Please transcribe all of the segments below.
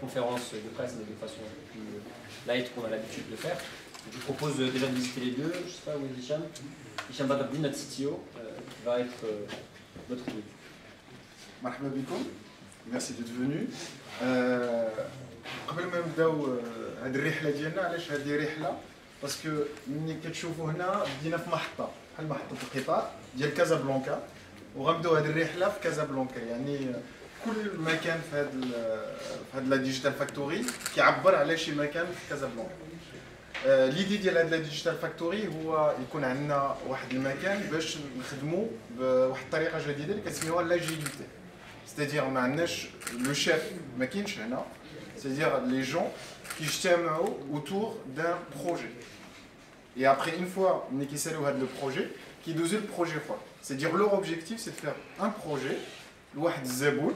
conférence de presse, mais de façon un peu plus light qu'on a l'habitude de faire. Je vous propose déjà de visiter les lieux. Je ne sais pas où est Hicham. Hicham Badabdi, notre CTO, qui va être votre guide. مرحبا بكم. ميرسي دو فونو. قبل ما نبداو هذه الرحله ديالنا، علاش هذه رحله؟ باسكو ملي كتشوفوا هنا بدينا في محطه بحال محطه القطار ديال كازابلانكا، وغنبداو هذه الرحله في كازابلانكا. يعني كل مكان في هذا لا ديجيتال فاكتوري كيعبر على شي مكان في كازابلانكا. ليدي ديال هاد لا ديجيتال فاكتوري هو يكون عندنا واحد المكان باش نخدموا بواحد الطريقه جديده اللي كنسميوها لاجيليتي. C'est-à-dire ما عندناش لو شيف ما كاينش هنا. C'est-à-dire les gens كيجتمعوا autour d'un projet. Et après une fois ملي كيساليو هذا لو بروجي كيدوزو البروجي اخر. C'est-à-dire leur objectif c'est de faire un projet لواحد الزبون،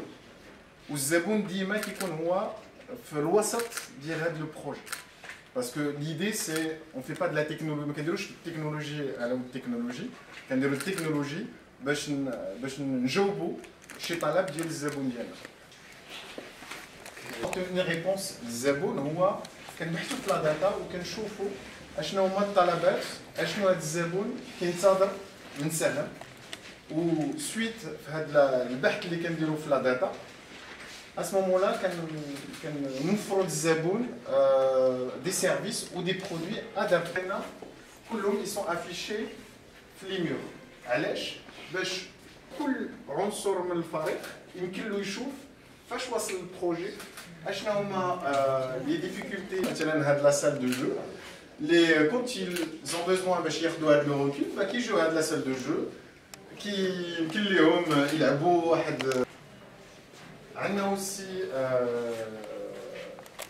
والزبون ديما كيكون هو في الوسط ديال هذا لو بروجي. Parce que l'idée c'est, on ne fait pas de la technologie, ما كنديروش التكنولوجي على التكنولوجي، كنديروا التكنولوجي باش نجاوبوا شي طلب ديال الزبون ديالنا. اون ريبونس للزبون هو كنبحثوا في لا داتا وكنشوفوا اشنو هما الطلبات، اشنو هذا الزبون كينتظر من سهم، وسويت في هذا البحث اللي كنديروا في لا داتا à ce moment-là, nous offrons aux zéboun des services ou des produits adaptés. Ils sont affichés sur les murs. علاش؟ باش كل عنصر من الفريق يمكن له يشوف فاش وصل البروجي، اشنا هما les difficultés مثلا هاد لا سال دو جو. Les quand ils ont besoin باش ياخذوا هاد لو recul فكيجيو هاد لا سال دو جو يمكن لهم يلعبوا واحد. On a aussi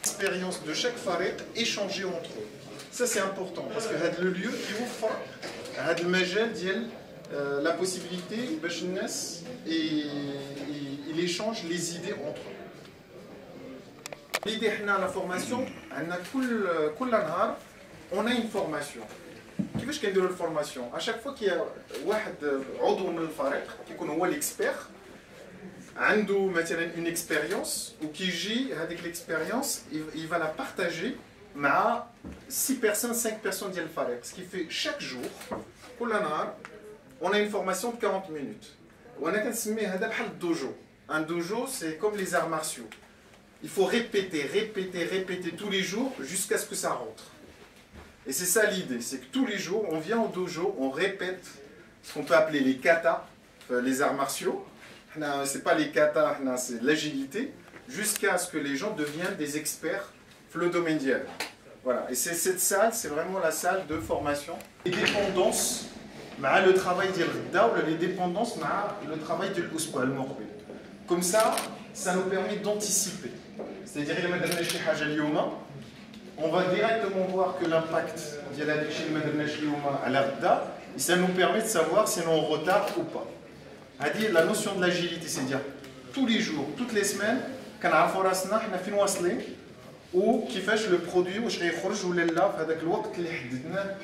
l'expérience de chaque فريق échanger entre eux. Ça c'est important parce que c'est le lieu qui offre هذا المجال ديال la possibilité باش الناس ils échangent les idées entre eux. L'idée حنا la formation عندنا كل نهار on a une formation. كيفاش كنديروا الفورماسيون؟ à chaque fois qu'il y a واحد عضو من الفريق كيكون هو l'expert عنده مثلا une expérience وكيجي هذيك l'expérience il va la partager مع 6 personnes 5 personnes ديال الفريق. Ce qui fait chaque jour كل نهار on a une formation de 40 minutes. وانا كنسميه هذا بحال الدوجو. Un dojo c'est comme les arts martiaux. Il faut répéter tous les jours jusqu'à ce que ça rentre. Et c'est ça l'idée, c'est que tous les jours on vient au dojo, on répète ce qu'on peut appeler les kata, les arts martiaux. C'est pas les kata, c'est l'agilité, jusqu'à ce que les gens deviennent des experts dans le domaine d'hier. Voilà, et c'est cette salle, c'est vraiment la salle de formation. Les dépendances, le travail les dépendances, le travail de l'uspa, le morbe. Comme ça nous permet d'anticiper. C'est-à-dire, on va directement voir que l'impact de la ça nous permet de savoir si on est en retard ou pas. C'est-à-dire la notion de l'agilité, c'est-à-dire tous les jours, toutes les semaines, كنعرفوا راسنا حنا فين واصلين وكيفاش لو برودوي واش غيخرج ولا لا في هذاك الوقت اللي حددناه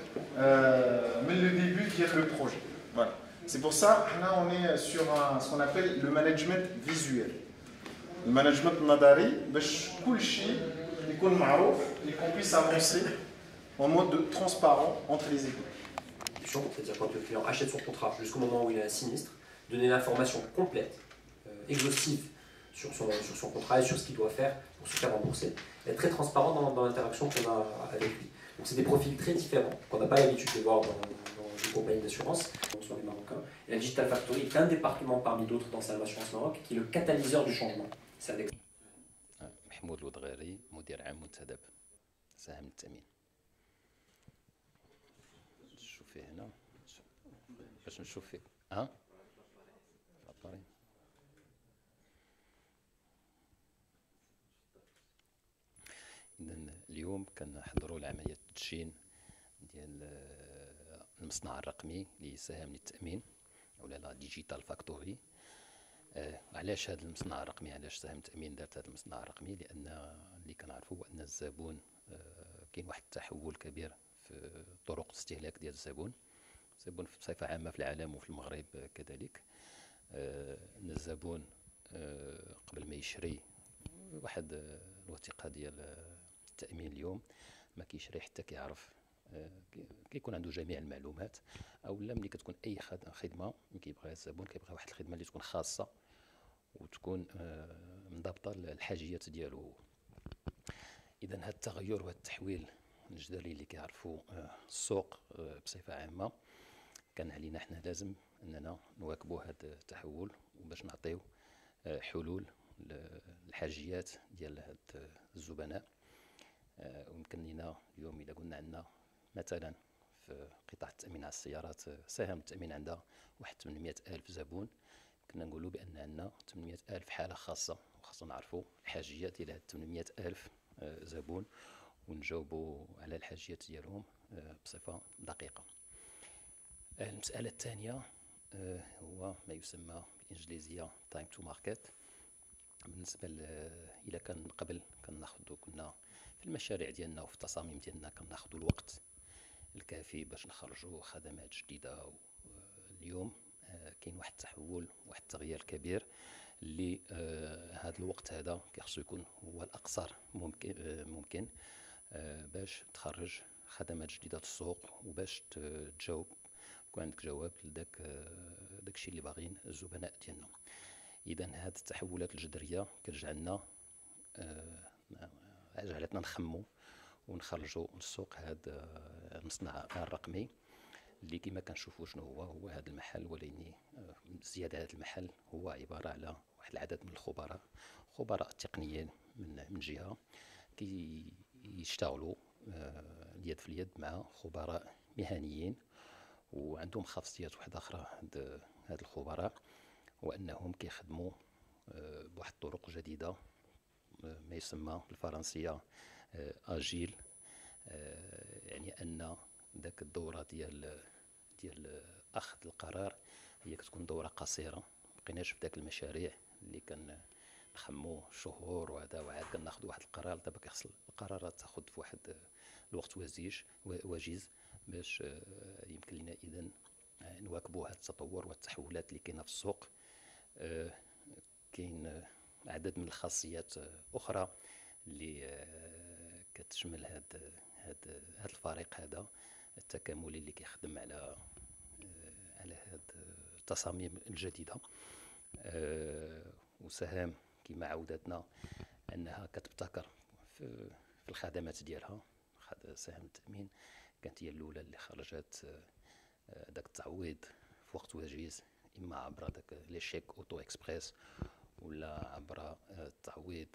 من لو ديبي ديال لو بروجي. Voilà. C'est pour ça حنا on est sur ce qu'on appelle le management visuel. Le management النظري باش كل شيء يكون معروف et qu'on puisse avancer en mode transparent entre les équipes. C'est-à-dire quand le client achète son contrat jusqu'au moment où il a un sinistre, donner l'information complète, exhaustive sur son contrat et sur ce qu'il doit faire pour se faire rembourser. Être très transparent dans l'interaction qu'on a avec lui. Donc c'est des profils très différents qu'on n'a pas l'habitude de voir dans les compagnies d'assurance, soit les Marocains. Et la Digital Factory est un département parmi d'autres dans Salva Assurance Maroc qui est le catalyseur du changement. C'est avec محمود الودغيري مدير عام منتدب سهم التأمين. نشوف فيه هنا باش نشوف فيه إذن اليوم كنحضروا لعملية التدشين ديال المصنع الرقمي لسهم التأمين ولا لا ديجيتال فاكتوري. علاش هذا المصنع الرقمي؟ علاش سهم التأمين دارت هذا المصنع الرقمي؟ لأن اللي كنعرفوا أن الزبون كاين واحد التحول كبير في طرق الاستهلاك ديال الزبون بصفة عامة في العالم وفي المغرب كذلك. أن الزبون قبل ما يشري واحد الوثيقه ديال التامين اليوم ما كيشري حتى كيعرف كيكون عنده جميع المعلومات، او لا ملي كتكون اي خدمه كيبغيها الزبون كيبغي واحد الخدمه اللي تكون خاصه وتكون منضبطه الحاجيات ديالو. اذا هذا التغير وهذا التحويل الجذري اللي كيعرفوا السوق بصفه عامه كان علينا حنا لازم اننا نواكبوا هذا التحول وباش نعطيو حلول للحاجيات ديال هاد الزبناء. ويمكن لنا اليوم اذا قلنا عندنا مثلا في قطاع التامين على السيارات سهم التامين عندها واحد 800 الف زبون، كنا نقولوا بان عندنا 800 الف حاله خاصه، وخاصنا نعرفوا الحاجيات ديال هاد 800 الف زبون ونجاوبوا على الحاجيات ديالهم بصفه دقيقه. المساله الثانيه هو ما يسمى بالانجليزيه تايم تو ماركت. بالنسبه الى كان قبل كنا في المشاريع ديالنا وفي التصاميم ديالنا كناخذوا الوقت الكافي باش نخرجوا خدمات جديده. اليوم كاين واحد التحول واحد التغيير كبير اللي هذا الوقت هذا كيخصو يكون هو الاقصر ممكن باش تخرج خدمات جديده للسوق وباش تجاوب يكون عندك جواب لداك داكشي اللي باغيين الزبناء ديالنا. اذا هذه التحولات الجذريه كتجعلنا جعلتنا نخمو ونخرجوا للسوق هذا المصنع الرقمي اللي كما كنشوفوا شنو هو هذا المحل، ولكن زياده هذا المحل هو عباره على واحد العدد من خبراء تقنيين من جهه كيشتغلوا اليد في اليد مع خبراء مهنيين وعندهم خاصيات واحده اخرى هاد الخبراء، وانهم كيخدموا بواحد الطرق جديده ما يسمى بالفرنسيه اجيل. يعني ان ذاك الدوره ديال اخذ القرار هي كتكون دوره قصيره، مابقيناش في ذاك المشاريع اللي كنخمو شهور وهذا وعاد كناخذ واحد القرار. دابا كيخص القرارات تاخذ في واحد الوقت وجيز باش يمكن لنا اذا نواكبوا هذا التطور والتحولات اللي كاينه في السوق. كاين عدد من الخاصيات اخرى اللي كتشمل هذا الفريق هذا التكاملي اللي كيخدم على هذه التصاميم الجديده. وسهام كما عودتنا انها كتبتكر في الخدمات ديالها. سهم التامين كانت هي الاولى اللي خرجت داك التعويض في وقت وجيز، اما عبر داك لي شيك اوتو اكسبريس ولا عبر التعويض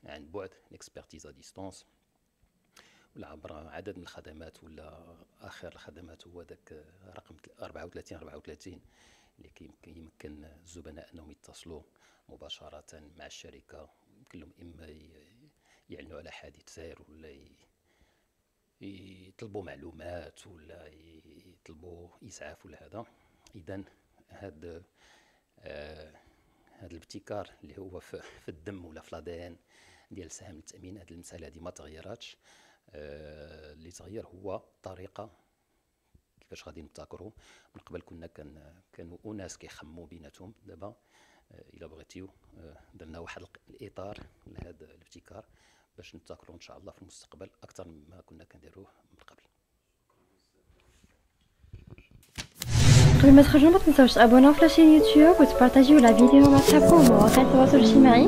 عن بعد الاكسبرتيز ا ديستانس، ولا عبر عدد من الخدمات، ولا اخر الخدمات هو داك رقم 34 اللي يمكن الزبناء انهم يتصلوا مباشره مع الشركه، يمكن لهم اما يعلنوا على حادث سير ولا يطلبوا معلومات ولا يطلبوا اسعاف ولا هذا. اذا هذا الابتكار اللي هو في الدم ولا في الادان ديال سهم التامين، هذه المساله هذه ما تغيراتش. اللي تغير هو الطريقه كيفاش غادي نبتكروا. من قبل كانوا اناس كيخموا بيناتهم، دابا الا بغيتيو درنا واحد الاطار لهذا الابتكار باش نبتكروا ان شاء الله في المستقبل اكثر مما كنا كنديروه من قبل. قبل ما تخرجوا ما تنساوش تابوناو في لاشين يوتيوب وتبارطاجيو لا فيديو مع صحابكم ومواقع التواصل الاجتماعي.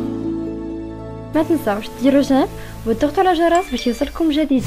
ما تنساوش ديروا جيم وتضغطوا على الجرس باش يوصلكم جديد.